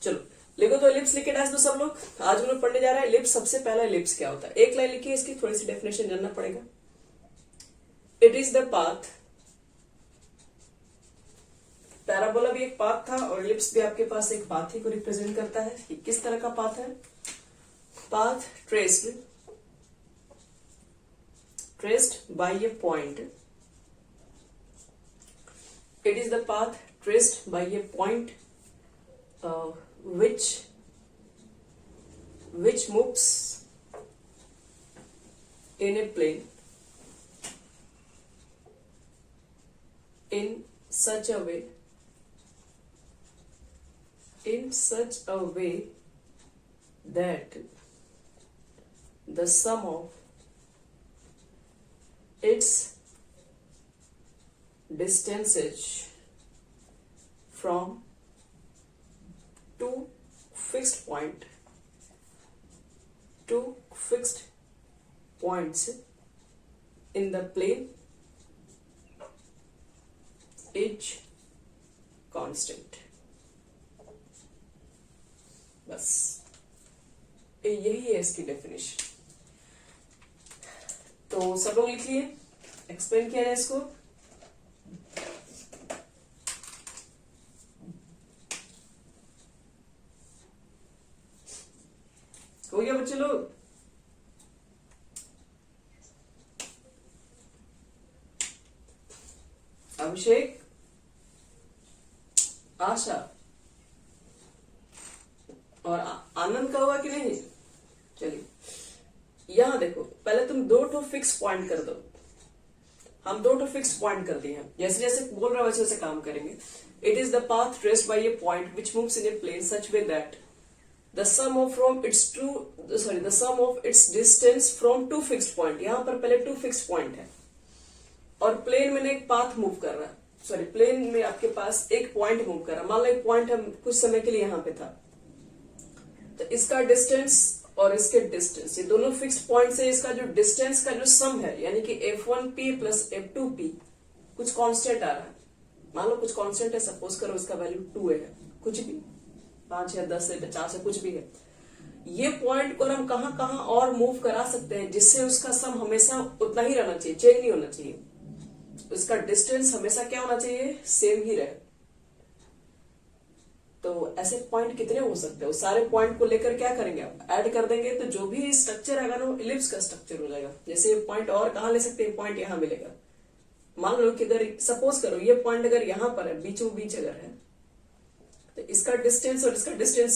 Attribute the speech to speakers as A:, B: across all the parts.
A: चलो लिखो तो एलिप्स लिखे डास दो सब लोग। आज हम लोग पढ़ने जा रहे हैं एलिप्स। सबसे पहला एलिप्स क्या होता है, एक लाइन लिखिए, इसकी थोड़ी सी डेफिनेशन जानना पड़ेगा। It is the path, parabola भी एक पाथ था और एलिप्स भी आपके पास एक पाथ ही को रिप्रेजेंट करता है। ये किस तरह का पाथ है, path traced by a point. It is the path traced by a point which moves in a plane in such a way that the sum of its distances from two fixed points in the plane is constant। बस यही है इसकी definition. तो सब लोग लिख लिए, explain किया जाए इसको। हो गया बच्चे लोग? अभिषेक, आशा और आनंद का हुआ कि नहीं? चलिए यहां देखो, पहले तुम दो ठो फिक्स पॉइंट कर दो। हम दो ठो फिक्स पॉइंट कर दिए हैं, जैसे जैसे बोल रहा है वैसे वैसे काम करेंगे। It is the path traced by a point which moves in a plane such way that the sum of its distance from two fixed point। यहां पर पहले two fixed point है और प्लेन में एक पाथ मूव कर रहा है, सॉरी प्लेन में आपके पास एक पॉइंट मूव कर रहा है। मान लो एक पॉइंट हम कुछ समय के लिए यहां पे था, तो इसका डिस्टेंस और इसके डिस्टेंस, ये दोनों फिक्स्ड पॉइंट से इसका जो डिस्टेंस का जो सम है, यानी कि f1p प्लस f2p कुछ कांस्टेंट आ रहा है। मान लो कुछ कांस्टेंट है, सपोज करो इसका वैल्यू 2 है, कुछ भी 5 या 10 है 50 है, कुछ भी है। ये पॉइंट को हम कहां कहां और मूव करा सकते हैं जिससे उसका सम हमेशा उतना ही रहना चाहिए, चेंज नहीं होना चाहिए। उसका डिस्टेंस हमेशा क्या होना चाहिए, सेम ही रहे। तो ऐसे पॉइंट कितने हो सकते हैं, उस सारे पॉइंट को लेकर क्या करेंगे आप, ऐड कर देंगे, तो जो भी स्ट्रक्चर आएगा ना वो इलिप्स का स्ट्रक्चर हो जाएगा। जैसे ये पॉइंट और कहां ले सकते हैं, पॉइंट यहां मिलेगा। मान लो कि इधर सपोज करो ये पॉइंट अगर यहां पर है, बीचों बीच अगर है, तो इसका डिस्टेंस और इसका डिस्टेंस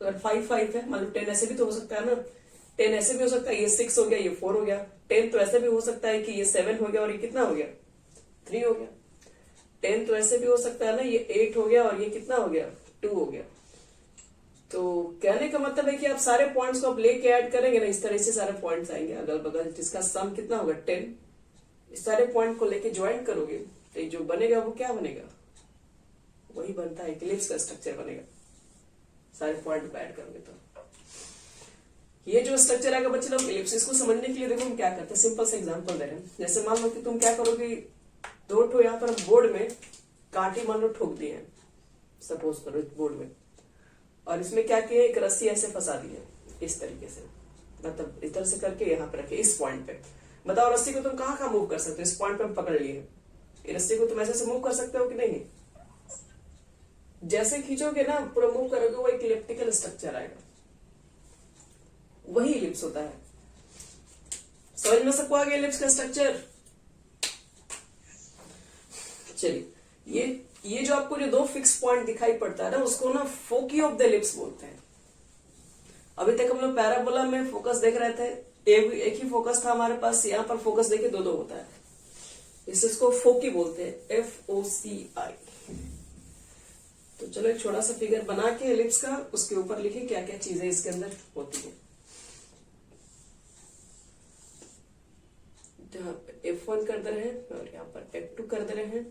A: अगर 5 है, मान लो 10 ऐसे भी तो हो सकता है ना, 10 ऐसे भी हो सकता है, ये 6 हो गया, ये 4 हो गया। 10 तो ऐसे भी हो सकता है कि ये 7 हो गया और ये कितना हो गया, 3 हो गया। 10 तो ऐसे भी हो सकता है ना, ये 8 हो गया और ये कितना हो गया, 2 हो गया। तो कहने का मतलब है कि आप सारे पॉइंट्स को आप लेके ऐड करेंगे ना, इस तरह से सारे पॉइंट्स आएंगे अगल बगल, जिसका सम कितना होगा 10। इस सारे पॉइंट को लेके ज्वाइन करोगे तो जो बनेगा वो क्या बनेगा, वही बनता है, इलिप्स का स्ट्रक्चर बनेगा। सारे पॉइंट को ऐड करोगे तो ये जो स्ट्रक्चर आएगा बच्चे लोग इलिप्स। इसको समझने के लिए देखो हम क्या करते हैं, सिंपल से एग्जांपल दे रहे हैं। जैसे मान लो कि तुम क्या करोगे, दो ठो यहाँ पर बोर्ड में कांटे मान लो ठोक दिए हैं, सपोज करो बोर्ड में, और इसमें क्या किया, एक रस्सी ऐसे फंसा दी है इस तरीके से, मतलब इधर से करके यहाँ पे रखे इस पॉइंट पे। बताओ रस्सी को तुम कहाँ कहाँ मूव कर सकते हो, इस पॉइंट पे हम पकड़ लिए, ये रस्सी को तुम ऐसे मूव कर सकते हो कि नहीं? जैसे खींचोगे ना, पूरा मूव करोगे, वो एक इलिप्टिकल स्ट्रक्चर आएगा, वही इलिप्स होता है। समझ में सबको आ गया इलिप्स का स्ट्रक्चर? चलिए ये जो आपको जो दो फिक्स पॉइंट दिखाई पड़ता है ना, उसको ना फोकी ऑफ द इलिप्स बोलते हैं। अभी तक हम लोग पैराबोला में फोकस देख रहे थे, एक ही फोकस था हमारे पास, यहाँ पर फोकस देखिए दो दो होता है, इसको फोकी बोलते हैं, FOCI। तो चलो एक छोटा सा फिगर बना के एलिप्स का, उसके ऊपर लिखे क्या क्या चीजें इसके अंदर होती है। यहाँ पे F1 कर दे रहे हैं और यहाँ पर F2 कर दे रहे हैं,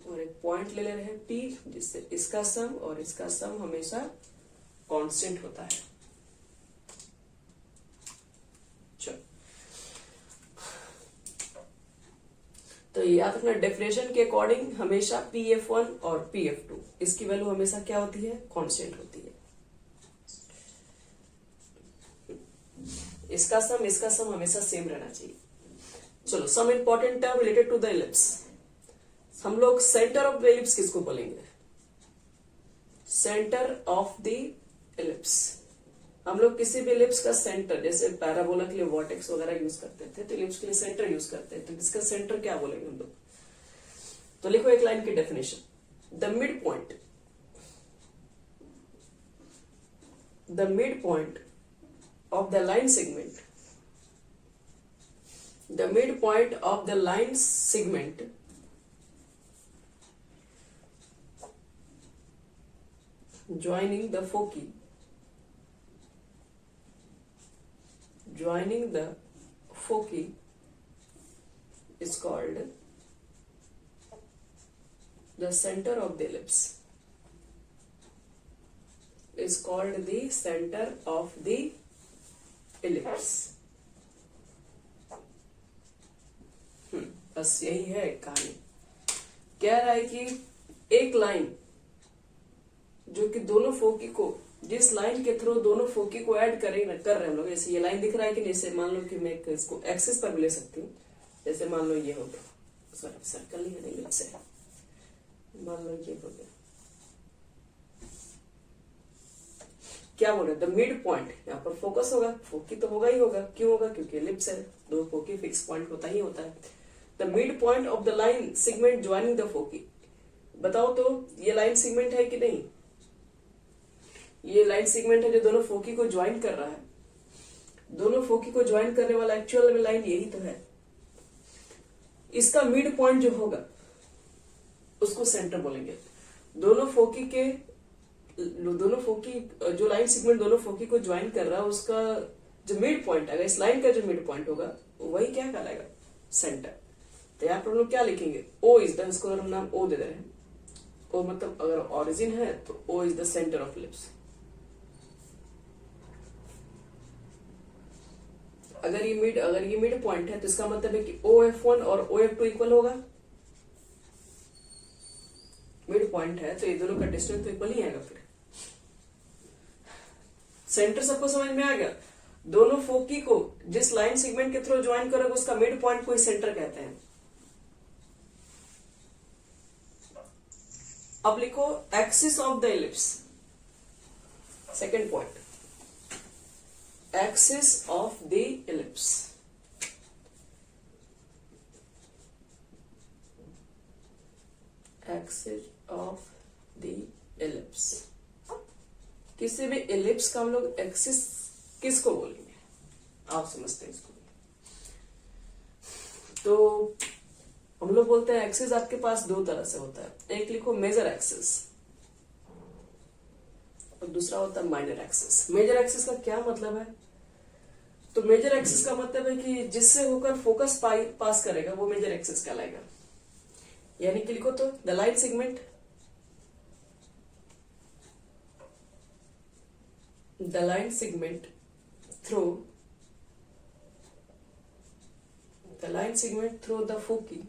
A: और एक पॉइंट ले रहे हैं P, जिससे इसका सम और इसका सम हमेशा कांस्टेंट होता है। चलो तो याद रखना डेफिनेशन के अकॉर्डिंग हमेशा PF1 और PF2 इसकी वैल्यू हमेशा क्या होती है, कांस्टेंट होती है। इसका सम हमेशा सेम रहना चाहिए। चलो some important term related to the ellipse. हम लोग सेंटर ऑफ द इलिप्स किसको बोलेंगे, सेंटर ऑफ द इलिप्स। हम लोग किसी भी इलिप्स का सेंटर, जैसे पैराबोला के लिए वर्टेक्स वगैरह यूज करते थे, तो इलिप्स के लिए सेंटर यूज करते हैं, तो इसका सेंटर क्या बोलेंगे हम लोग। तो लिखो एक लाइन की definition, the mid point of the line segment, the midpoint of the line segment joining the foci is called the center of the ellipse, is called the center of the ellipse. बस यही है कहानी। कह रहा है कि एक line जो कि दोनों फोकी को, जिस लाइन के थ्रू दोनों फोकी को ऐड कर रहे हैं हम लोग, जैसे ये लाइन दिख रहा है कि नहीं, जैसे मान लो कि मैं इसको एक्सिस पर भी ले सकती हूँ, जैसे मान लो ये हो गया, सॉरी सर्कल ही है, इलिप्स है, मान लो ये हो गया, क्या बोल रहे, द मिड पॉइंट, यहाँ पर फोकस होगा, फोकी तो होगा ही होगा, क्यों होगा, क्योंकि एलिप्स है, दो फोकी फिक्स पॉइंट होता ही होता है। The mid point of the line segment joining the foci. बताओ तो ये लाइन सेगमेंट है कि नहीं, ये लाइन सेगमेंट है जो दोनों फोकी को ज्वाइन कर रहा है। दोनों फोकी को ज्वाइन करने वाला एक्चुअल में लाइन यही तो है। इसका मिड पॉइंट जो होगा उसको सेंटर बोलेंगे। दोनों फोकी जो लाइन सेगमेंट दोनों फोकी को ज्वाइन कर रहा है, उसका जो मिड पॉइंट आएगा, इस लाइन का जो मिड पॉइंट होगा वही क्या कहलाएगा, सेंटर। तो यहाँ पर हम लोग क्या लिखेंगे, O इज द, इसको अगर हम नाम O दे रहे हैं, O मतलब अगर ऑरिजिन है तो O is the centre of ellipse. अगर ये मिड पॉइंट है तो इसका मतलब है कि OF1 और OF2 इक्वल होगा। मिड पॉइंट है तो ये दोनों का डिस्टेंस तो इक्वल ही आएगा। फिर सेंटर सबको समझ में आ गया। दोनों फोकी को जिस लाइन सेगमेंट के थ्रू ज्वाइन करोगे उसका मिड पॉइंट को ही सेंटर कहते हैं। अब लिखो axis of the ellipse. Second point, axis of the ellipse. Axis of the ellipse. किसी भी इलिप्स का हम लोग एक्सिस किसको बोलेंगे, आप समझते हैं इसको। तो हम लोग बोलते हैं एक्सिस आपके पास दो तरह से होता है। एक लिखो मेजर एक्सिस और दूसरा होता है माइनर एक्सिस। मेजर एक्सिस का क्या मतलब है, तो मेजर एक्सिस का मतलब है कि जिससे होकर फोकस पास करेगा वो मेजर एक्सिस कहलाएगा। यानी कि लिखो तो the line segment, the line segment through the foci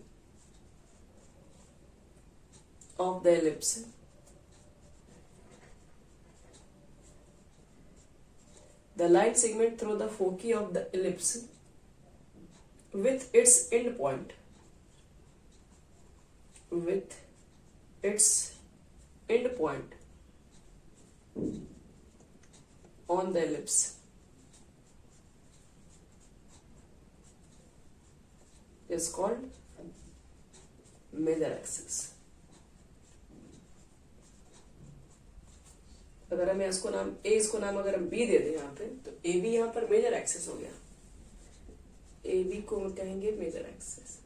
A: of the ellipse with its end point on the ellipse is called major axis। अगर हमें इसको नाम अगर हम B दे दें यहाँ पे, तो AB यहाँ पर मेजर एक्सिस हो गया। AB को हम कहेंगे मेजर एक्सिस।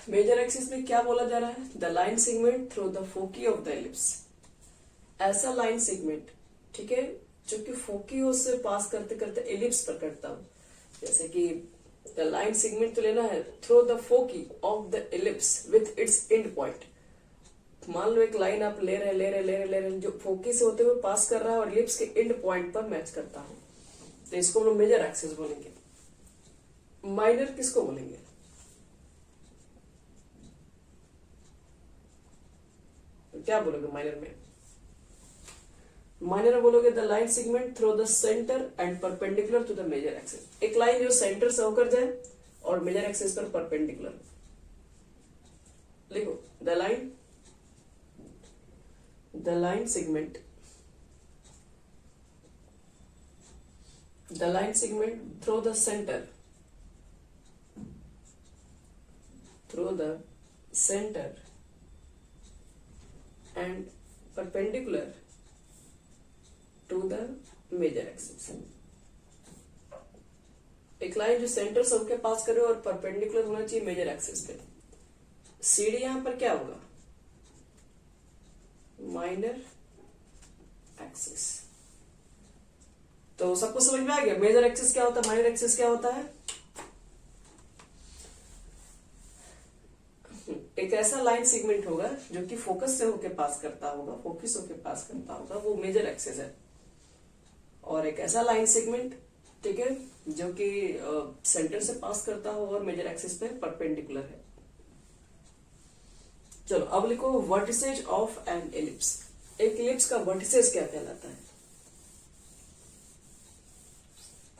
A: मेजर एक्सिस में क्या बोला जा रहा है, the line segment through the foci of the ellipse. ऐसा लाइन सेगमेंट, ठीक है, जो कि फोकी से पास करते करते इलिप्स पर कटता हो। जैसे कि द लाइन सेगमेंट तो लेना है through the foci of the ellipse with its and point मान लो एक लाइन आप ले रहे जो फोकस से होते हुए पास कर रहा है और इलिप्स के एंड पॉइंट पर मैच करता है, तो इसको हम लोग मेजर एक्सिस बोलेंगे। माइनर किसको बोलेंगे? तो क्या बोलोगे माइनर में? माइनर बोलोगे the line segment through the centre and perpendicular to the major axis. एक लाइन जो सेंटर से होकर जाए और मेजर एक्सिस पर परपेंडिकुलर। लिखो the line segment through the center and perpendicular to the major axis। एक लाइन जो सेंटर से होकर पास करे और परपेंडिकुलर होना चाहिए मेजर एक्सिस पे। सीडी यहां पर क्या होगा? Minor axis. तो सबको समझ में आ गया मेजर एक्सिस क्या होता है, माइनर एक्सिस क्या होता है? एक ऐसा लाइन सेगमेंट होगा जो कि फोकस से होके पास करता होगा, वो मेजर एक्सिस है। और एक ऐसा लाइन सेगमेंट, ठीक है, जो कि सेंटर से पास करता हो और मेजर एक्सिस पे परपेंडिकुलर है। चलो अब लिखो वर्टिसेज ऑफ एन एलिप्स। एक एलिप्स का वर्टिसेज क्या कहलाता है?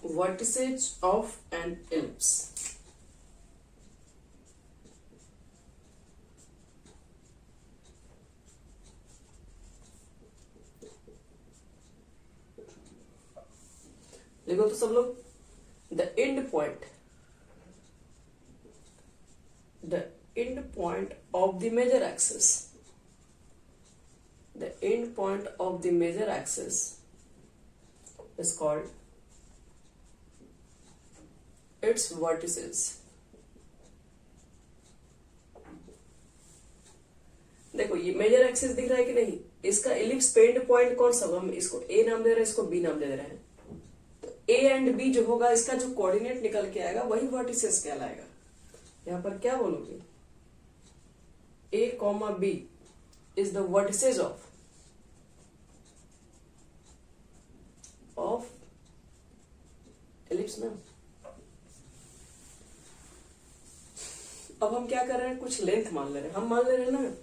A: Vertices of an ellipse. देखो तो सब लोग, the end point of the major axis, the end point of the major axis is called its vertices. देखो ये मेजर एक्सिस दिख रहा है कि नहीं? इसका इलिप्स पे एंड पॉइंट कौन सा होगा? हम इसको ए नाम दे रहे हैं, इसको बी नाम दे रहे हैं। ए एंड बी जो होगा, इसका जो कोऑर्डिनेट निकल के आएगा वही वर्टिसेस कहलाएगा। यहां पर क्या बोलोगे? A comma B is the vertices of ellipse ना। अब हम क्या कर रहे हैं? कुछ लेंथ मान ले रहे हैं। हम मान ले रहे हैं ना,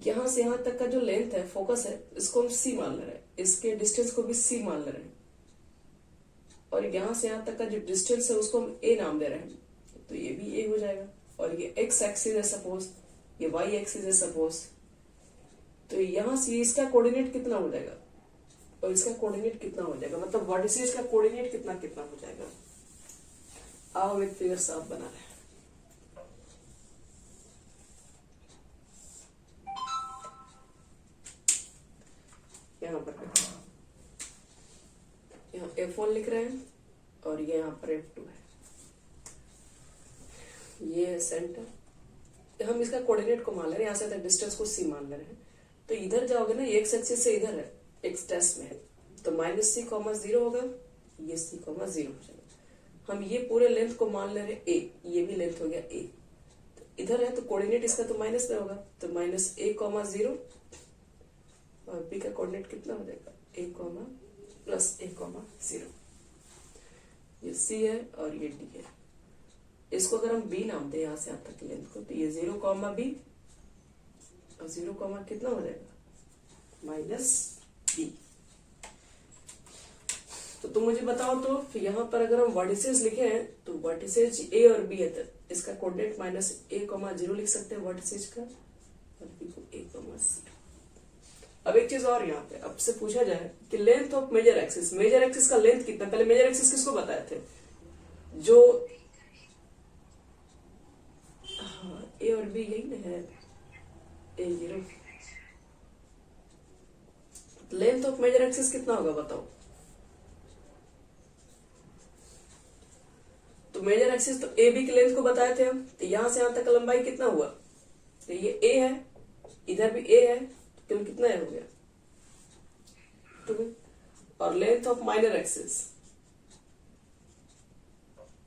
A: यहां से यहां तक का जो लेंथ है, फोकस है, इसको हम सी मान ले रहे हैं, इसके डिस्टेंस को भी सी मान ले रहे हैं, और यहां से यहां तक का जो डिस्टेंस है उसको हम ए नाम दे रहे हैं, तो ये भी ए हो जाएगा। और ये एक्स एक्सिस है सपोज, ये वाई एक्सिस है सपोज, तो यहां से इसका कोऑर्डिनेट कितना हो जाएगा और इसका कोऑर्डिनेट कितना हो जाएगा, मतलब वर्टिसेस का कोऑर्डिनेट कितना कितना हो जाएगा। आओ एक फिगर साफ बना रहे हैं। यहाँ पर यहाँ F1 लिख रहे हैं और ये यहाँ पर F2 है, ये है सेंटर। हम इसका कोऑर्डिनेट को मान ले रहे हैं, यहाँ से तक डिस्टेंस को C मान ले रहे हैं। तो इधर जाओगे ना, एक्स एक्सिस से इधर है, एक्स डैश में है, तो -c,0 होगा, ये c,0 हो जाएगा। हम ये पूरे लेंथ को मान ले रहे हैं a, ये भी लेंथ हो गया a, तो इधर है तो कोऑर्डिनेट इसका तो माइनस में होगा, तो -a,0 और b का कोऑर्डिनेट कितना हो जाएगा? a, +a,0। ये c है और ये d है। इसको अगर हम b नाम दें यहाँ से यहाँ तक लेंथ को, तो ये 0, b और 0, कितना हो जाएगा? -b। तो तुम मुझे बताओ, तो यहाँ पर अगर हम वर्टिसेस लिखे हैं तो वर्टिसेस a और b है, तो इसका कोऑर्डिनेट -a,0 लिख सकते हैं वर्टिसेस का, और b को a,0। अब एक चीज और, यहाँ पे अब से पूछा जाए कि लेंथ ऑफ मेजर एक्सिस का लेंथ कितना। पहले मेजर एक्सिस किसको बताए थे? जो ए और बी यही ना है, A0। Length of major axis कितना होगा बताओ? तो मेजर एक्सिस तो ए बी की लेंथ को बताए थे हम, तो यहां से यहां तक का लंबाई कितना हुआ? तो ये ए है, इधर भी ए है, तो कितना हो गया? 2। और लेंथ ऑफ माइनर एक्सिस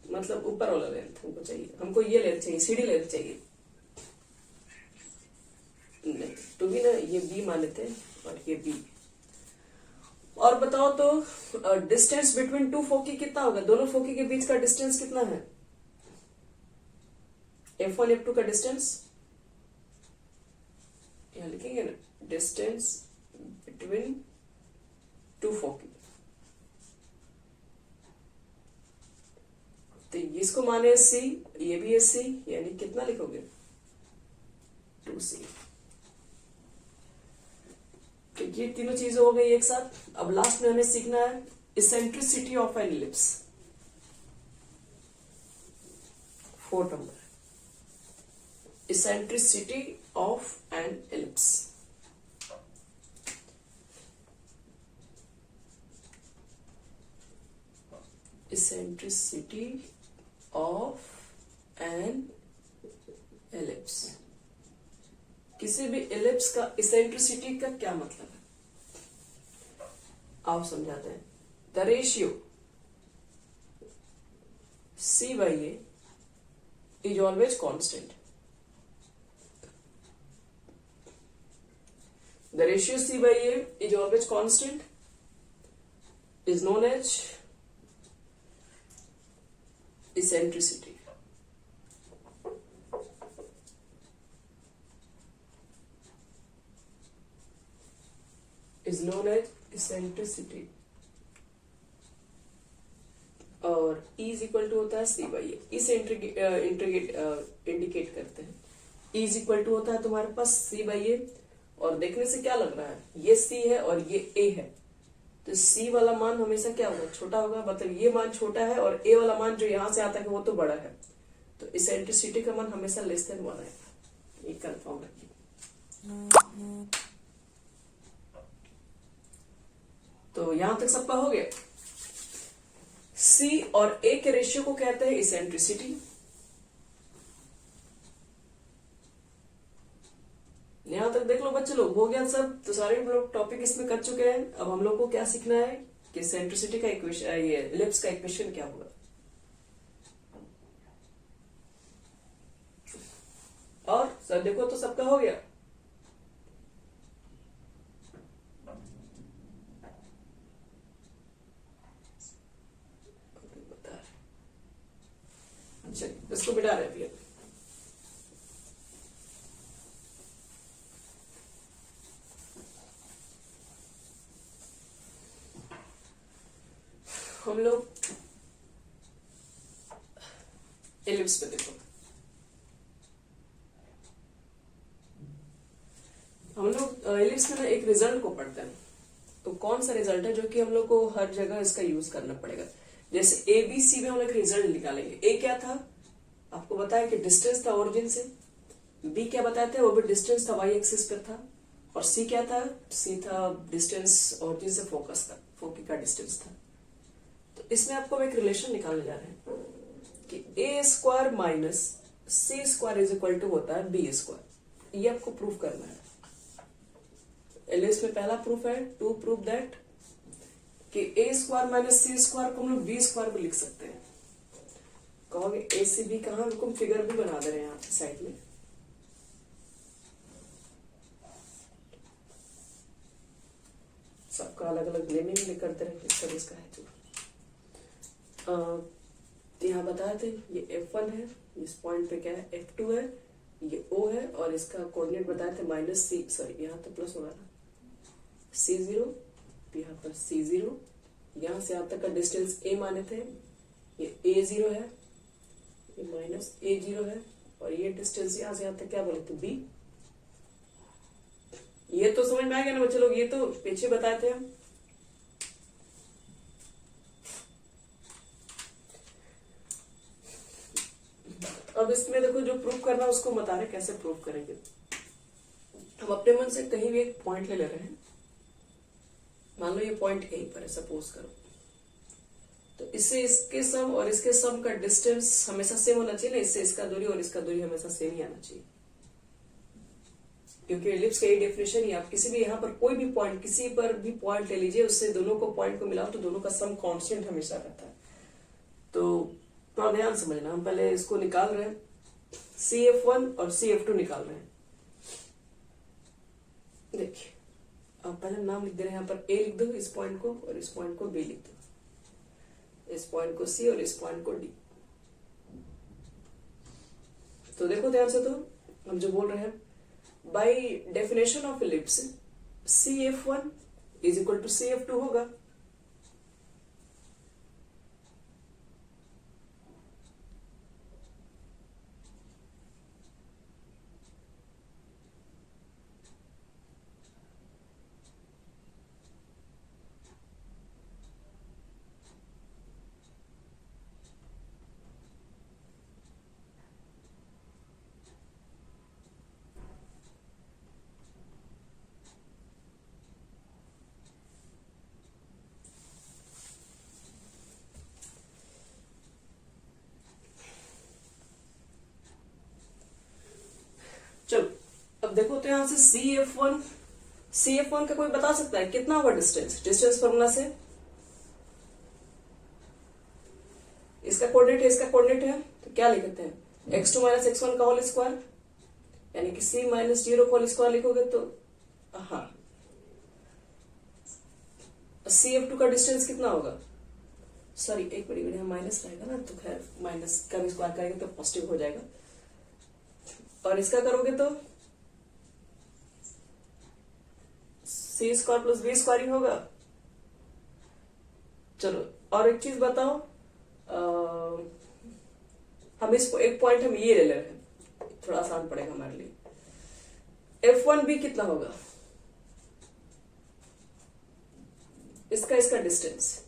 A: मतलब ऊपर वाला लेंथ हमको चाहिए, हमको ये लेंथ चाहिए, सीडी लेंथ चाहिए। नहीं, टू बी ना, ये बी मान लेते हैं और ये बी। और बताओ तो डिस्टेंस बिटवीन टू फोकी कितना होगा? दोनों फोकी के बीच का डिस्टेंस कितना है? F1 F2 का डिस्टेंस यहां लिखेंगे ना, डिस्टेंस बिटवीन टू फोकी। तो इसको माने C, ये भी है C, यानी कितना लिखोगे? 2C। तो ये तीनों चीजें हो गई एक साथ। अब लास्ट में हमें सीखना है eccentricity of N ellipse. 4 number, eccentricity of N ellipse. Eccentricity of N ellipse. किसी भी इलिप्स का इसेंट्रिसिटी का क्या मतलब है, आप समझाते हैं। The ratio C by A is always constant. The ratio C by A is always constant is known as eccentricity. Is known as eccentricity. और E इज इक्वल टू होता है C by A। इसे indicate करते हैं। E is equal to होता है तुम्हारे पास C by A, और देखने से क्या लग रहा है, ये C है और ये A है, तो C वाला मान हमेशा क्या होगा? छोटा होगा। मतलब ये मान छोटा है और A वाला मान जो यहां से आता है वो तो बड़ा है, तो इसेंट्रिसिटी का मान हमेशा लेस देन 1 आएगा। ये कंफर्म रखिए। तो यहां तक सबका हो गया। C और A के रेशियो को कहते हैं इसेंट्रिसिटी। यहां तक देख लो बच्चे लोग, हो गया सब। तो सारे लोग टॉपिक इसमें कर चुके हैं। अब हम लोग को क्या सीखना है कि इसेंट्रिसिटी का इक्वेशन, ये इलिप्स का इक्वेशन क्या होगा। और सब देखो तो सबका हो गया। अच्छा, इसको बिठा रहे भैया। हम लोग एलिप्स पे देखो, हम लोग एलिप्स में ना एक रिजल्ट को पढ़ते हैं। तो कौन सा रिजल्ट है जो कि हम लोग को हर जगह इसका यूज करना पड़ेगा। जैसे ABC में हम लोग रिजल्ट निकालेंगे। A क्या था, आपको बताया कि डिस्टेंस था ओरिजिन से। B क्या बताए थे, वो भी डिस्टेंस था, y एक्सिस पर था। और C क्या था, C था डिस्टेंस ओरिजिन से फोकस का, फोकी का डिस्टेंस था। तो इसमें आपको एक रिलेशन निकालने जा रहे हैं कि A² minus C² is equal to होता है B²। ये आपको प्रूफ करना है। एलिप्स में पहला प्रूफ है, टू प्रूफ दैट कि A² माइनस C² को हम लोग B² भी लिख सकते हैं। कहोगे ACB कहां, हम फिगर भी बना दे रहे हैं यहाँ पे साइड में। सबका अलग अलग नेमिंग करते रहे, किसका किसका है। यहाँ बताए थे ये F1 है, इस पॉइंट पे क्या है F2 है, ये O है, और इसका कोऑर्डिनेट बताए थे माइनस C, सॉरी यहाँ तो प्लस होगा ना, C0, यहाँ पर C0, यहाँ से यहाँ तक का डिस्टेंस A माने थे, ये A0 है, ये माइनस A0 है, और ये डिस्टेंस यहाँ से यहाँ तक क्या बोले थे B। ये तो समझ में आ गया ना बच्चे लोग, ये तो पीछे बताए थे हम। अब इसमें देखो जो प्रूफ करना है उसको बता रहे कैसे प्रूफ करेंगे। हम अपने मन से कहीं भी एक पॉइंट ले रहे हैं, मान लो ये पॉइंट A पर है, सपोज करो। तो इससे इसके सम और इसके सम का डिस्टेंस हमेशा सेम होना चाहिए ना, इससे इसका दूरी और इसका दूरी हमेशा सेम ही आना चाहिए, क्योंकि एलिप्स का ये डेफिनेशन ही। आप किसी भी यहाँ पर कोई भी पॉइंट, किसी पर भी पॉइंट ले लीजिए, उससे दोनों को पॉइंट को मिलाओ तो दोनों का सम कांस्टेंट हमेशा रहता है। तो थोड़ा ध्यान समझना, हम पहले इसको निकाल रहे हैं, CF1 और CF2 निकाल रहे हैं। देखिए आप पहले नाम लिख दे रहे हैं, यहाँ पर ए लिख दो इस पॉइंट को, और इस पॉइंट को बी लिख दो, इस पॉइंट को सी और इस पॉइंट को डी। तो देखो ध्यान से, तो हम जो बोल रहे हैं, by definition of ellipse CF1 is equal to CF2 होगा। चलो अब देखो, तो यहां से CF1 का कोई बता सकता है कितना होगा डिस्टेंस? डिस्टेंस फॉर्मूला से इसका कोऑर्डिनेट है, इसका कोऑर्डिनेट है, तो क्या लिखते हैं x2 माइनस x1 का होल स्क्वायर, यानी कि c माइनस 0 होल स्क्वायर लिखोगे तो हाँ CF2 का डिस्टेंस कितना होगा? सॉरी एक मिनट, यहाँ माइनस रहेगा ना, तो खैर माइनस का भी स्क्वायर करेंगे तो पॉजिटिव हो जाएगा, और इसका करोगे तो सी स्क्वायर प्लस बी स्क्वायर ही होगा। चलो और एक चीज बताओ, हम इसको एक पॉइंट हम ये ले रहे हैं, थोड़ा आसान पड़ेगा हमारे लिए। F1B कितना होगा? इसका डिस्टेंस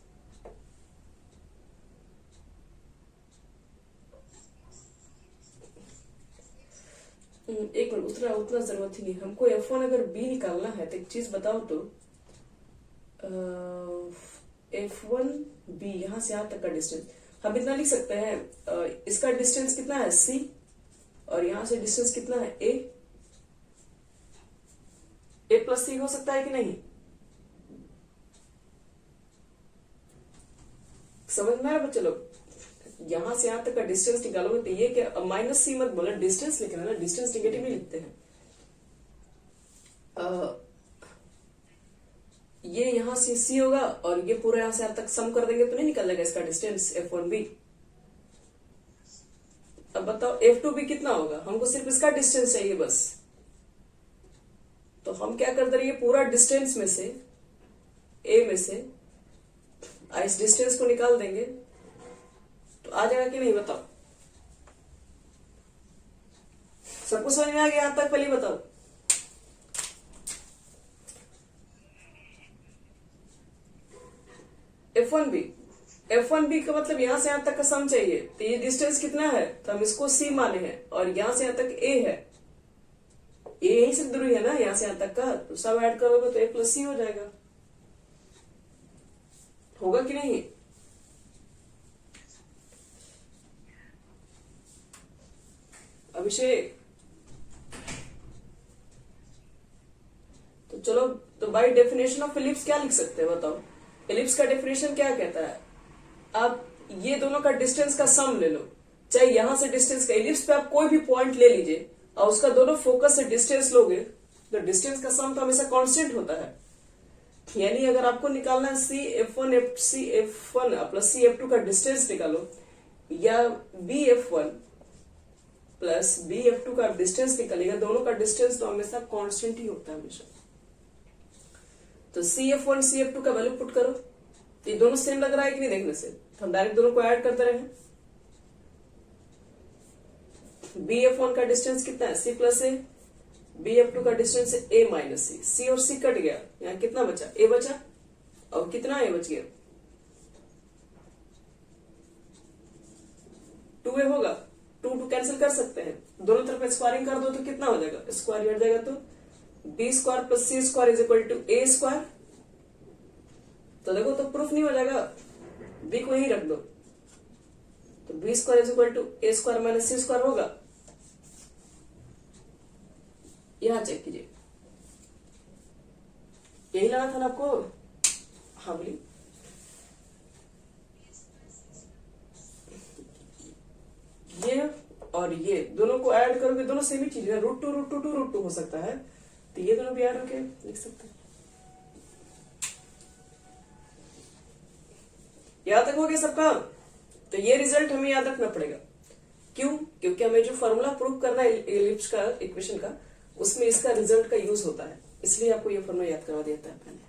A: एक मिनट, उतना जरूरत ही नहीं हमको। F1 अगर B निकालना है तो एक चीज बताओ तो, F1B यहां से यहां तक का डिस्टेंस हम इतना लिख सकते हैं, इसका डिस्टेंस कितना है C, और यहां से डिस्टेंस कितना है A प्लस C हो सकता है कि नहीं? समझ में आया बच्चे लोग? यहां से यहां तक का डिस्टेंस निकालोगे तो ये क्या, माइनस C मत बोला, डिस्टेंस लिखना ना, डिस्टेंस निगेटिव ही लिखते हैं। ये यहां से C होगा, और ये पूरा यहां से यहां तक सम कर देंगे तो नहीं निकल जाएगा इसका डिस्टेंस F1B। अब बताओ F2B कितना होगा? हमको सिर्फ इसका डिस्टेंस चाहिए बस, तो हम क्या कर दे रहे हैं, पूरा डिस्टेंस में से A में से इस डिस्टेंस को निकाल देंगे तो आ जाएगा कि नहीं? बताओ, सबको समझ में आ गया यहां तक? पहले बताओ। F1B का मतलब यहां से यहां तक का सम चाहिए, तो ये डिस्टेंस कितना है, तो हम इसको C माने हैं, और यहां से यहां तक A है, A यही से दूरी है ना यहां से यहां तक का, तो सब ऐड करोगे तो A प्लस C हो जाएगा। होगा कि नहीं? अभिषेक, तो चलो, तो बाय डेफिनेशन ऑफ इलिप्स क्या लिख सकते हैं बताओ? इलिप्स का डेफिनेशन क्या कहता है? आप ये दोनों का डिस्टेंस का सम ले लो, चाहे यहां से डिस्टेंस का, इलिप्स पे आप कोई भी पॉइंट ले लीजिए और उसका दोनों फोकस से डिस्टेंस लोगे तो डिस्टेंस का सम तो हमेशा कांस्टेंट होता है। यानी अगर आपको निकालना है CF1 प्लस CF2 का डिस्टेंस निकालो, या BF1 प्लस BF2 का डिस्टेंस निकालेगा, दोनों का डिस्टेंस तो हमेशा कांस्टेंट ही होता है हमेशा। तो CF1 CF2 का वैल्यू पुट करो, ये दोनों सेम लग रहा है कि नहीं देखने से, तो हम डायरेक्ट दोनों को ऐड करते रहे। BF1 का डिस्टेंस कितना है? C प्लस A, BF2 का डिस्टेंस है A माइनस C, C और C कट गया, यहाँ कितना बचा? A बचा, और कितना A बच गया? 2A होगा, 2 कैंसिल कर सकते हैं, दोनों तरफ स्क्वायरिंग कर दो तो कितना हो जाएगा? स्क्वायर हट जाएगा, तो B square plus C square is equal to A square. तो देखो, तो प्रूफ नहीं हो जाएगा, B को यही रख दो, तो B square is equal to A square minus C square होगा। यहां चेक कीजिए, यही लाना था ना आपको? हाँ बोलिए। ये और ये दोनों को ऐड करोगे, दोनों सेम ही चीज है, √2 √2 2 √2 हो सकता है, तो ये दोनों भी ऐड होके लिख सकते हैं। याद तक हो गया सबका? तो ये रिजल्ट हमें याद रखना पड़ेगा। क्यों? क्योंकि हमें जो फॉर्मूला प्रूव करना है एलिप्स का, इक्वेशन का, उसमें इसका रिजल्ट का यूज होता है, इसलिए आपको ये फॉर्मूला याद करवा देता है पहले।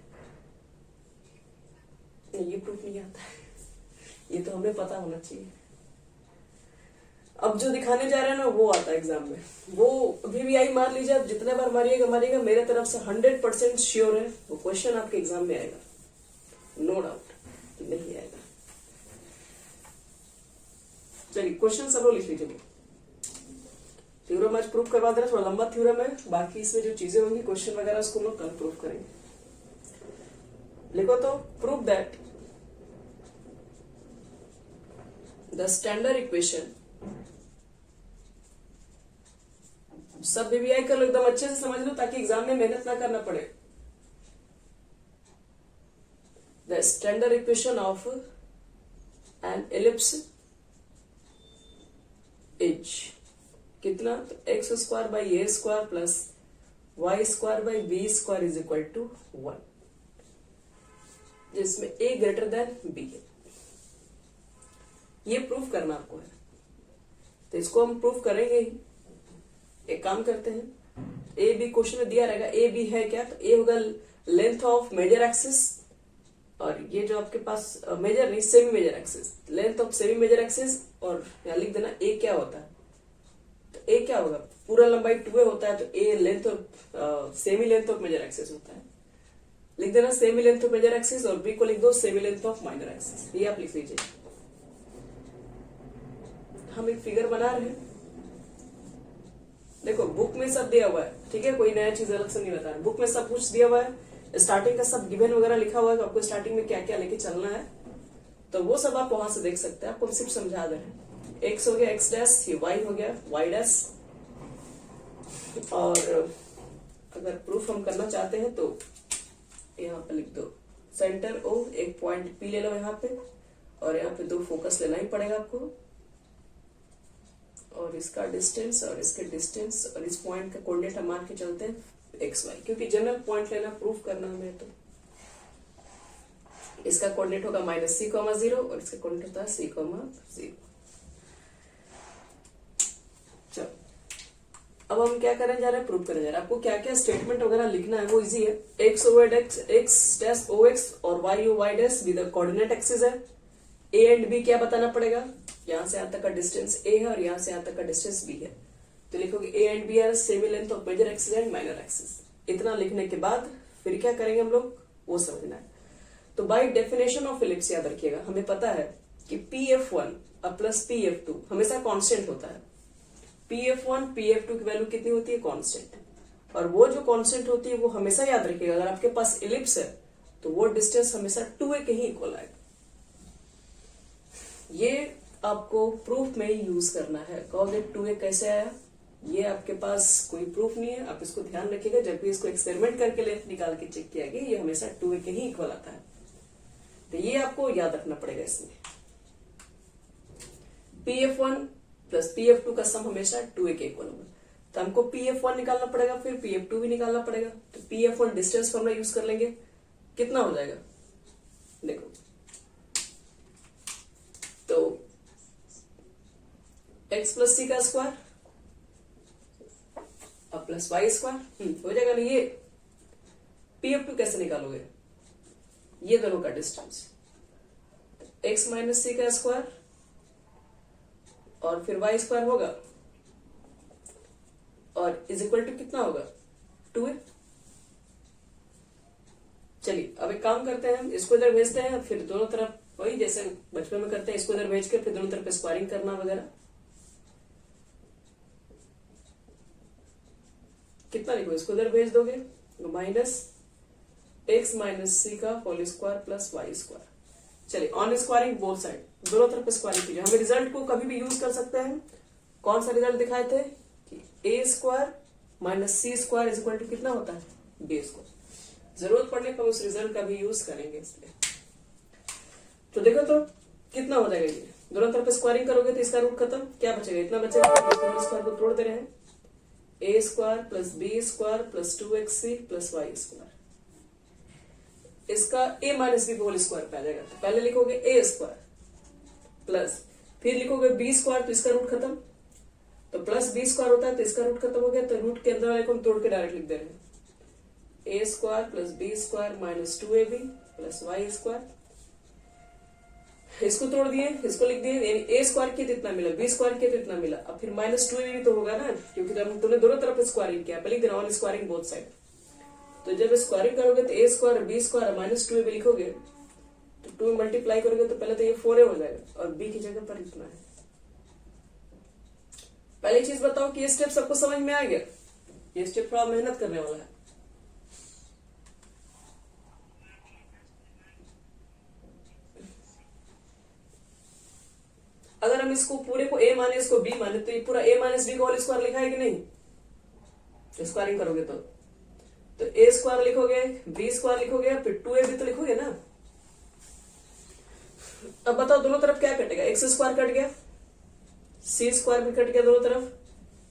A: ये प्रूफ नहीं आता है, ये तो हमें पता होना चाहिए। अब जो दिखाने जा रहे हैं ना वो आता है एग्जाम में। वो VVI मार लीजिए, आप जितने बार मारिएगा मेरे तरफ से 100% श्योर है वो क्वेश्चन आपके एग्जाम में आएगा, नो डाउट नहीं आएगा। चलिए क्वेश्चन सब लोग लिख लीजिए। थ्योरम आज प्रूफ करवा दे रहा, थोड़ा लंबा थ्योरम है, बाकी इसमें जो चीजें होंगी क्वेश्चन वगैरह उसको हम लोग कल प्रूफ करेंगे। लिखो तो, prove that the standard equation, सब VVI कर लो एकदम अच्छे से समझ लो ताकि एग्जाम में मेहनत ना करना पड़े। The standard equation of an ellipse is कितना? तो X square by A square plus Y square by B square is equal to 1, जिसमें ए ग्रेटर देन बी है। ये प्रूफ करना आपको है, तो इसको हम प्रूफ करेंगे ही। एक काम करते हैं, ए बी क्वेश्चन में दिया रहेगा, ए बी है क्या? तो ए होगा लेंथ ऑफ मेजर एक्सिस, और ये जो आपके पास मेजर नहीं semi major axis, length of semi major axis, और यहाँ लिख देना ए क्या होता है। तो ए क्या होगा? पूरा लंबाई 2a होता है, तो a length of semi length of major axis होता है। लिख देना semi length of major axis, और बी को लिख दो semi length of minor axis. ये आप लिख लीजिए। हम एक फिगर बना रहे हैं, देखो बुक में सब दिया हुआ है, ठीक है, कोई नया चीज अलग से नहीं बता रहा। बुक में सब कुछ दिया हुआ है, स्टार्टिंग का सब गिवन वगैरह लिखा हुआ है, आपको स्टार्टिंग में क्या क्या लेके चलना है, तो वो सब आप वहां से देख सकते हैं। आपको सिर्फ समझा दे रहे हैं। एक्स हो गया एक्स डैश, ये वाई हो गया वाई डैश, और अगर प्रूफ हम करना चाहते हैं तो यहाँ पे लिख दो सेंटर ओ, एक पॉइंट पी ले लो यहाँ पे, और यहाँ पे 2 फोकस लेना ही पड़ेगा आपको, और इसका डिस्टेंस और इसके डिस्टेंस और इस पॉइंट का कोऑर्डिनेट हम मान के चलते हैं एक्स वाई, क्योंकि जनरल पॉइंट लेना प्रूफ करना हमें। तो इसका कोऑर्डिनेट होगा -c,0 और इसका कोऑर्डिनेट होता है c,0। चलो अब हम क्या करने जा रहे हैं? प्रूफ करने जा रहे हैं। आपको क्या क्या स्टेटमेंट वगैरह लिखना है वो इजी है। X over x dash O x और y O y dash with coordinate axis है। ए एंड बी क्या बताना पड़ेगा? यहां से यहां तक का डिस्टेंस ए है और यहां से यहां तक का डिस्टेंस बी है, तो लिखोगे A and B are semi length of major axis and minor axis. इतना लिखने के बाद फिर क्या करेंगे हम लोग वो समझना है। तो बाय डेफिनेशन ऑफ इलिप्स याद रखिएगा, हमें पता है कि PF1 प्लस PF2 हमेशा कांस्टेंट होता है। PF1 PF2 की वैल्यू कितनी होती है? कांस्टेंट। और वो जो कांस्टेंट होती है वो हमेशा याद रखिएगा, अगर आपके पास इलिप्स है तो वो डिस्टेंस हमेशा 2a के ही इक्वल आएगा। ये आपको प्रूफ में ही यूज करना है। कहोगे 2a कैसे आया? ये आपके पास कोई प्रूफ नहीं है, आप इसको ध्यान रखिएगा। जब भी इसको एक्सपेरिमेंट करके लेंथ निकाल के चेक किया गया, ये हमेशा 2a के ही इक्वल आता है, तो ये आपको याद रखना पड़ेगा। इसमें PF1 प्लस PF2 का सम हमेशा 2a के इक्वल होगा, तो हमको PF1 निकालना पड़ेगा, फिर PF2 भी निकालना पड़ेगा। तो PF1 डिस्टेंस फॉर्मूला यूज कर लेंगे, कितना हो जाएगा देखो, तो x प्लस सी का स्क्वायर अब प्लस वाई स्क्वायर हो जाएगा ना। ये PF2 कैसे निकालोगे? ये दोनों का डिस्टेंस x माइनस सी का स्क्वायर और फिर वाई स्क्वायर होगा, और इज इक्वल टू कितना होगा? 2a। चलिए अब एक काम करते हैं, इसको इधर भेजते हैं, फिर दोनों तरफ वही जैसे बचपन में करते हैं, इसको इधर भेज के फिर दोनों तरफ स्क्वायरिंग करना वगैरह। कितना लिखो? इसको इधर भेज दोगे माइनस x माइनस सी का whole square plus Y square. चलिए ऑन स्क्वायरिंग बोथ साइड, दोनों तरफ स्क्वायरिंग कीजिए। हमें रिजल्ट को कभी भी यूज कर सकते हैं। कौन सा रिजल्ट दिखाए थे कि a square minus C square is equal to कितना होता है? b square. जरूरत पड़ने पर उस रिजल्ट का भी यूज करेंगे इसलिए। तो देखो तो कितना हो जाएगा, ये दोनों तरफ स्क्वायरिंग करोगे तो इसका रूट खत्म, क्या बचेगा? इतना बचेगा। स्क्वायर को तोड़ दे रहे हैं, a square plus b square plus 2xc plus Y square. इसका a minus b whole square पे आ जाएगा। तो पहले लिखोगे ए स्क्वायर प्लस फिर लिखोगे बी स्क्वायर, तो इसका रूट खत्म, तो प्लस बी स्क्वायर होता है तो इसका रूट खत्म हो गया, तो रूट के अंदर वाले को हम तोड़ के डायरेक्ट लिख दे रहे हैं a square plus b square minus 2ab plus Y square. इसको तोड़ दिए, इसको लिख दिए, यानी ए स्क्वायर के इतना मिला, बी स्क्वायर के इतना मिला। अब फिर माइनस 2ab भी तो होगा ना, क्योंकि जब तुमने दोनों तरफ स्क्वायरिंग किया, पहले दिन ऑन स्क्वायरिंग बोथ साइड। तो जब स्क्वायरिंग करोगे तो a square b square minus 2ab लिखोगे, तो 2 मल्टीप्लाई करोगे तो पहले तो ये 4a हो जाएगा और b की जगह पर इतना है। पहली चीज बताओ कि ये स्टेप सबको समझ में आ गया? ये स्टेप थोड़ा मेहनत करने वाला है। अगर हम इसको पूरे को a माने इसको b माने, तो ये पूरा a माइनस बी का होल स्क्वायर लिखा है कि नहीं? स्क्वायरिंग करोगे तो a स्क्वायर लिखोगे, b स्क्वायर लिखोगे, फिर 2ab तो लिखोगे ना। अब बताओ दोनों तरफ क्या कटेगा? एक्स स्क्वायर कट गया, सी स्क्वायर भी कट गया दोनों तरफ,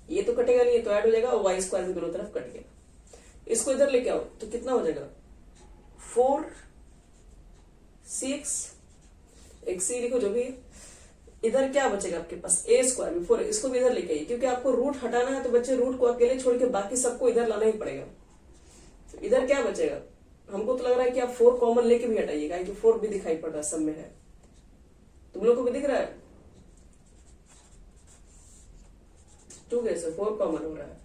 A: ये तो कटेगा नहीं, ये तो ऐड हो जाएगा, और वाई स्क्वायर भी दोनों तरफ कट गया। इसको इधर लेके आओ तो कितना हो जाएगा? 4 6 एक सी लिखो जो भी। इधर क्या बचेगा आपके पास? ए स्क्वायर भी 4, इसको भी इधर लेके आइए, क्योंकि आपको रूट हटाना है तो बच्चे रूट को अकेले छोड़ के बाकी सबको इधर लाना ही पड़ेगा। तो इधर क्या बचेगा? हमको तो लग रहा है कि आप 4 कॉमन लेके भी हटाइएगा, क्योंकि 4 भी दिखाई पड़ रहा है, सब में है, तुम लोग को भी दिख रहा है 2 कैसे 4 कॉमन हो रहा है?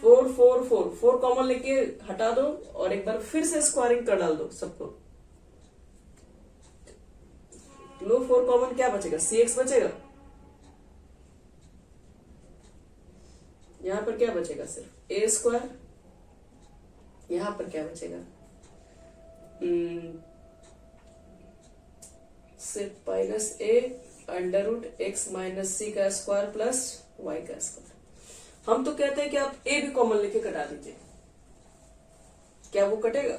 A: 4 4 4 4 कॉमन लेके हटा दो और एक बार फिर से स्क्वायरिंग कर डाल दो सबको। लो 4 कॉमन क्या बचेगा? cx बचेगा। यहां पर क्या बचेगा? सिर्फ ए स्क्वायर। यहां पर क्या बचेगा? सिर्फ minus A under root x minus C का स्क्वायर प्लस वाई का स्क्वायर। हम तो कहते हैं कि आप ए भी कॉमन लेके कटा दीजिए, क्या वो कटेगा?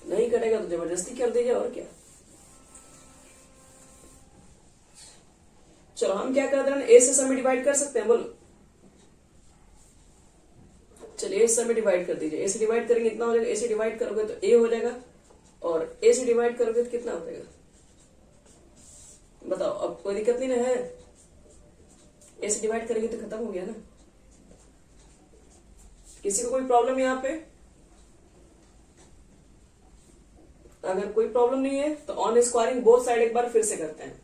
A: नहीं कटेगा तो जबरदस्ती कर दीजिए, और क्या। चलो हम क्या कर दे रहे हैं, ए से समय डिवाइड कर सकते हैं, बोलो। चलिए ए से समय डिवाइड कर दीजिए, ए से डिवाइड करेंगे इतना हो जाएगा, ए से डिवाइड करोगे तो ए हो जाएगा, और ए से डिवाइड करोगे तो कितना हो जाएगा? बताओ, अब कोई दिक्कत नहीं ना है? ए से डिवाइड करेंगे तो खत्म हो गया ना। किसी को कोई प्रॉब्लम यहाँ पे? अगर कोई प्रॉब्लम नहीं है तो ऑन स्क्वायरिंग बोथ साइड एक बार फिर से करते हैं।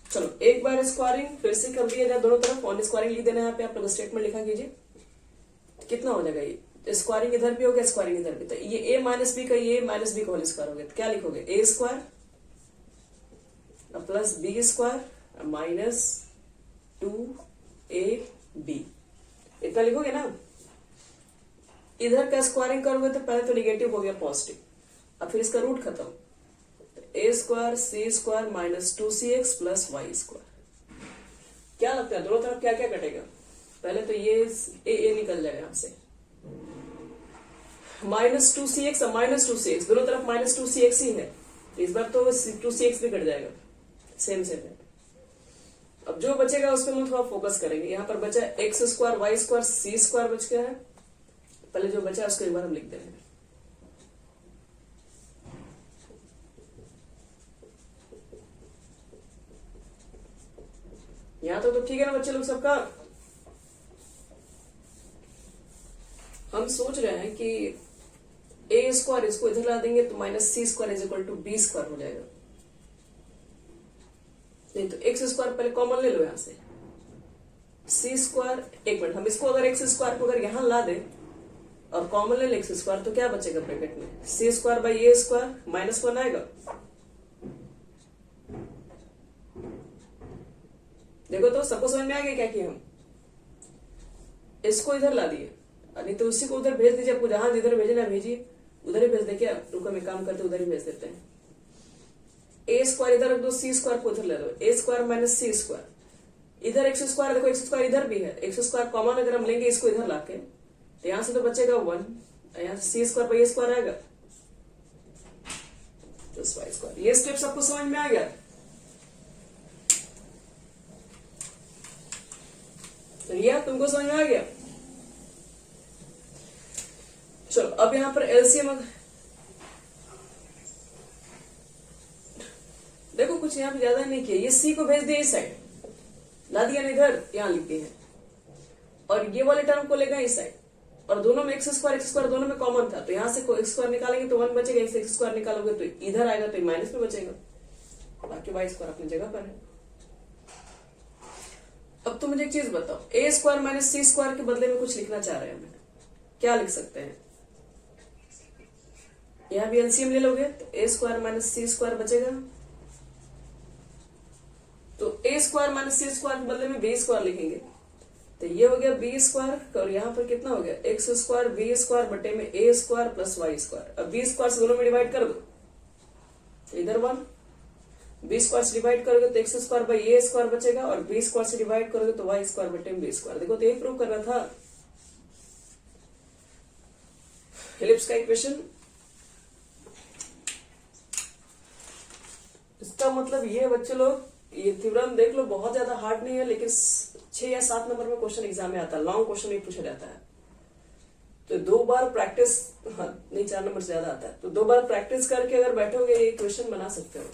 A: चलो एक बार स्क्वायरिंग फिर से कर दिया जाए दोनों तरफ, ऑन स्क्वायरिंग लिख देना है यहाँ पे, आप लोग स्टेटमेंट लिखा कीजिए। कितना हो जाएगा? ये स्क्वायरिंग इधर भी हो गया, स्क्वायरिंग इधर भी, तो ये ए माइनस बी का ये माइनस बी का होल स्क्वायर हो गया, तो क्या लिखोगे? A square plus b square minus 2ab इतना लिखोगे ना। इधर का स्क्वायरिंग करोगे तो पहले तो निगेटिव हो गया पॉजिटिव, अब फिर इसका रूट खत्म, a square c square minus 2cx plus Y square. क्या लगता है दोनों तरफ क्या क्या कटेगा? पहले तो ये ए निकल जाएगा यहां से, माइनस 2cx और माइनस 2cx दोनों तरफ माइनस 2cx ही है, तो इस बार तो 2cx भी कट जाएगा, सेम सेम है। अब जो बचेगा उस पर हम थोड़ा फोकस करेंगे। यहाँ पर बचा x square Y square c square बच गया है, पहले जो बचा उसको एक बार हम लिख दे रहे हैं। यहां तो ठीक है ना बच्चे लोग सबका? हम सोच रहे हैं कि ए स्क्वायर इसको इधर ला देंगे तो minus C square is equal to B square हो जाएगा। नहीं तो एक्स स्क्वायर पहले कॉमन ले लो यहां से, सी स्क्वायर, एक मिनट, हम इसको अगर एक्स स्क्वायर को अगर यहां ला दे और कॉमन ले एक्स स्क्वायर तो क्या बचेगा ब्रैकेट में? C square by A square minus 1 आएगा। देखो तो सबको समझ में आ गया क्या किया? हम इसको इधर ला दिए, नहीं तो उसी को उधर भेज दीजिए, आपको जहां जिधर भेजना भेजिए, उधर ही भेज दे। क्या रुको मैं काम करते उधर ही भेज देते हैं। ए स्क्वायर इधर रख दो, सी स्क्वायर को उधर ले लो, ए स्क्वायर माइनस सी स्क्वायर, इधर एक्स स्क्वायर, देखो एक्स स्क्वायर इधर भी है, एक्स स्क्वायर कॉमन अगर हम लेंगे इसको इधर लाके तो यहां से तो बचेगा 1, यहां से सी स्क्वायर बाई ए स्क्वायर आएगा प्लस वाई स्क्वायर। ये स्टेप सबको समझ में आ गया? लिया, तुमको समझ में आ गया? चलो अब यहां पर एलसीएम देखो, कुछ यहां पे ज्यादा नहीं किया, ये सी को भेज दिया इस साइड, ला दिया ना इधर, यहां लिख दिए, और ये वाले टर्म को लेगा इस साइड, और दोनों में एक्स स्क्वायर दोनों में कॉमन था, तो यहां से एक्स स्क्वायर निकालेंगे तो 1 बचेगा, एक्स स्क्वायर निकालोगे तो इधर आएगा तो माइनस में बचेगा, बाकी वाई स्क्वायर अपनी जगह पर है। अब तुम मुझे एक चीज बताओ, ए स्क्वायर माइनस सी स्क्वायर के बदले में कुछ लिखना चाह रहे हैं हम, क्या लिख सकते हैं? यहां भी एलसीएम ले लोगे तो a square minus C square बचेगा, तो a square minus C square के बदले में बी स्क्वायर लिखेंगे, तो ये हो गया बी स्क्वायर, और यहाँ पर कितना हो गया एक्स स्क्वायर बी स्क्वायर बटे में ए स्क्वायर प्लस वाई स्क्वायर। अब बी स्क्वायर से दोनों में डिवाइड कर दो, इधर 1, बी स्क्वायर से डिवाइड करोगे तो X square by A square बचेगा, और बी स्क्वायर से डिवाइड करोगे तो वाई स्क्वायर बटे में बी स्क्वायर। देखो तो ये प्रूव करना था एलिप्स का इक्वेशन। इसका मतलब ये बच्चे लोग, ये थ्योरम देख लो, बहुत ज्यादा हार्ड नहीं है, लेकिन 6 या 7 नंबर में क्वेश्चन एग्जाम में आता है, लॉन्ग क्वेश्चन नहीं पूछा जाता है, तो 2 बार प्रैक्टिस, हाँ नहीं 4 नंबर से ज्यादा आता है, तो 2 बार प्रैक्टिस करके अगर बैठोगे ये क्वेश्चन बना सकते हो।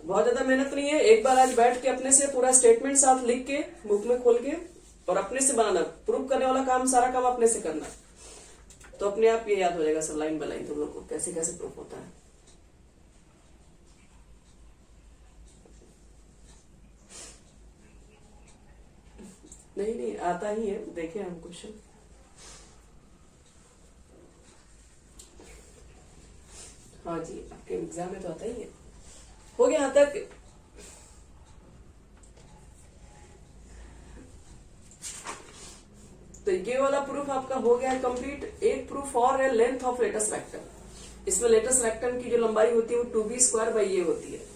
A: बहुत ज्यादा मेहनत नहीं है, एक बार आज बैठ के अपने से पूरा स्टेटमेंट साथ लिख के बुक में खोल के और अपने से बनाना, प्रूव करने वाला काम, सारा काम अपने से करना, तो अपने आप ये याद हो जाएगा सब लाइन बाय लाइन तुम लोग को कैसे कैसे प्रूफ होता है। नहीं आता ही है, देखे हम क्वेश्चन। हाँ जी, आपके एग्जाम में तो आता ही है। हो गया यहां तक? तो ये वाला प्रूफ आपका हो गया है कंप्लीट। एक प्रूफ और है, लेंथ ऑफ लेटस रेक्टम। इसमें लेटस रेक्टम की जो लंबाई होती है वो 2b स्क्वायर बाई ये होती है।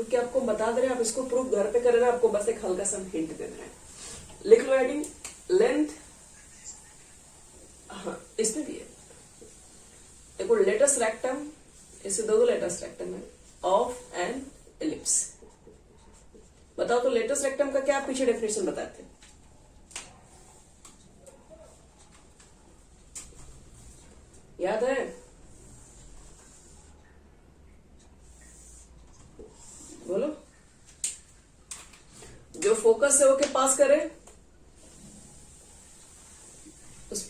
A: क्या आपको बता दे रहे हैं, आप इसको प्रूफ घर पे कर रहे हैं, आपको बस एक हल्का सा हिंट दे रहे हैं। लिख लो हेडिंग, लेंथ, हाँ इसमें भी है, देखो लेटस रेक्टम, इससे दो लेटस रेक्टम है ऑफ एन एलिप्स। बताओ तो लेटस रेक्टम का क्या आप पीछे डेफिनेशन बताए थे? याद है? बोलो। जो फोकस से होके पास करे उस,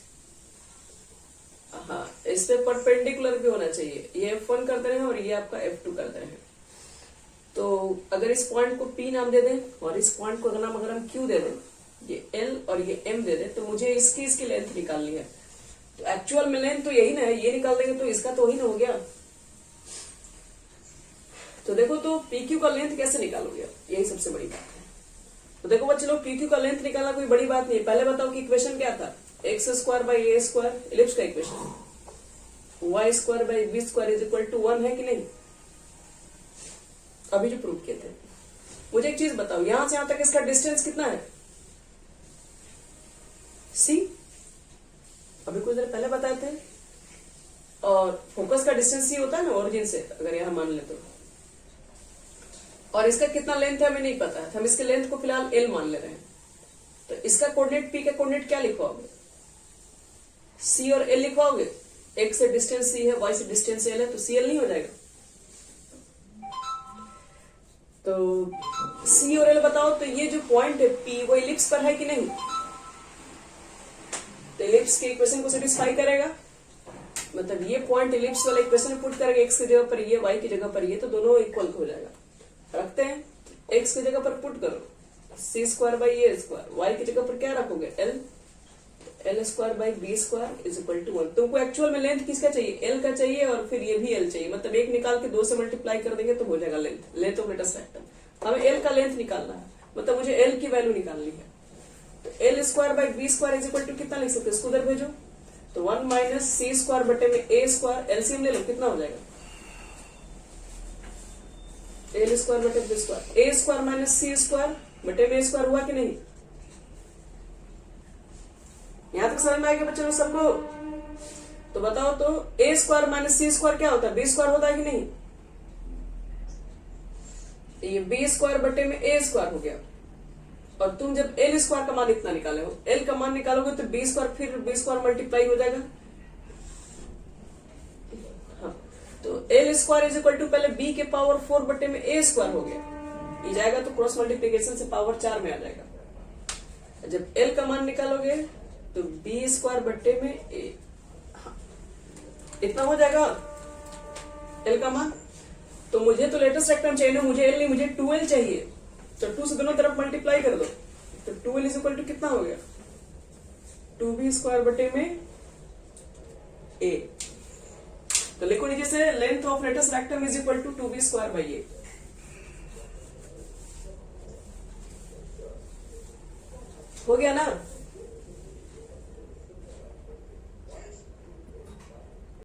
A: हाँ इस पे परपेंडिकुलर भी होना चाहिए। ये F1 करते रहे और ये आपका F2 करते रहे। तो अगर इस पॉइंट को P नाम दे दें और इस पॉइंट को नाम अगर हम Q दे दें, ये L और ये M दे दें, तो मुझे इसकी लेंथ निकालनी है। तो एक्चुअल में लेंथ तो यही ना है, ये निकाल देंगे तो इसका तो वही ना हो गया। तो देखो तो PQ का लेंथ कैसे निकालोगे, यही सबसे बड़ी बात है। तो देखो बच्चे लोग, PQ का लेंथ निकालना कोई बड़ी बात नहीं है। पहले बताओ कि इक्वेशन क्या था, x square by A square, ellipse का equation, y square by B square is equal to 1 है कि नहीं? अभी जो प्रूव किए थे। मुझे एक चीज बताओ, यहां से यहां तक इसका डिस्टेंस कितना है? C, अभी कुछ देर पहले बताए थे। और फोकस का डिस्टेंस C होता है ना ओरिजिन से, अगर यहां मान ले तो। और इसका कितना लेंथ है हमें नहीं पता है, हम इसके लेंथ को फिलहाल L मान ले रहे हैं। तो इसका कोऑर्डिनेट P का कोऑर्डिनेट क्या लिखवाओगे? C और L लिखवाओगे? X से डिस्टेंस C है, Y से डिस्टेंस L है, तो CL नहीं हो जाएगा? तो C और L बताओ। तो ये जो पॉइंट है P, वो इलिप्स पर है कि नहीं? तो इलिप्स के इक्वेशन को सेटिस्फाई करेगा, मतलब ये पॉइंट इलिप्स वाला इक्वेशन पुट करेगा, x की जगह पर ये, y की जगह पर ये, तो दोनों इक्वल हो जाएगा। रखते हैं, x की जगह पर पुट करो c square by A square, y की जगह पर क्या रखोगे l square by B square is equal to 1। तुमको एक्चुअल में लेंथ किसका चाहिए? l का चाहिए, और फिर ये भी l चाहिए, मतलब एक निकाल के 2 से मल्टीप्लाई कर देंगे तो हो जाएगा लेंथ ऑफ लेटस रेक्टम। हमें l का लेंथ निकालना है, मतलब मुझे l की वैल्यू निकालनी है। तो l square by B square is equal to कितना लिख सकते हैं, इसको उधर भेजो, तो 1 माइनस सी स्क्वायर बटे में ए स्क्वायर, एलसीएम ले लो, कितना हो जाएगा? एल स्क्वायर बटे बी स्क्वायर, ए स्क्वायर माइनस सी स्क्वायर बटे में ए स्क्वायर हुआ कि नहीं? यहां तक समझ में आ गया बच्चों लोग सबको? तो बताओ तो a square minus C square क्या होता है? बी स्क्वायर होता है कि नहीं? ये बी स्क्वायर बटे में ए स्क्वायर हो गया। और तुम जब एल स्क्वायर का मान इतना निकाले हो, एल का मान निकालोगे तो बी स्क्वायर, फिर बी स्क्वायर मल्टीप्लाई हो जाएगा। हाँ, तो l square is equal to पहले बी के पावर 4 बटे में ए स्क्वायर हो गया, ये जाएगा तो क्रॉस मल्टीप्लीकेशन से पावर 4 में आ जाएगा। जब एल का मान निकालोगे तो बी स्क्वायर बटे में ए, हाँ, इतना हो जाएगा एल का मान। तो मुझे तो लेटेस्ट रेक्टम चाहिए ना, मुझे एल नहीं, मुझे 2l चाहिए। तो 2 से दोनों तरफ मल्टीप्लाई कर दो, तो 2l इज इक्वल टू कितना हो गया, 2b स्क्वायर बटे में a। तो लिखो नीचे से length of latus rectum is equal to 2b square by a। हो गया ना।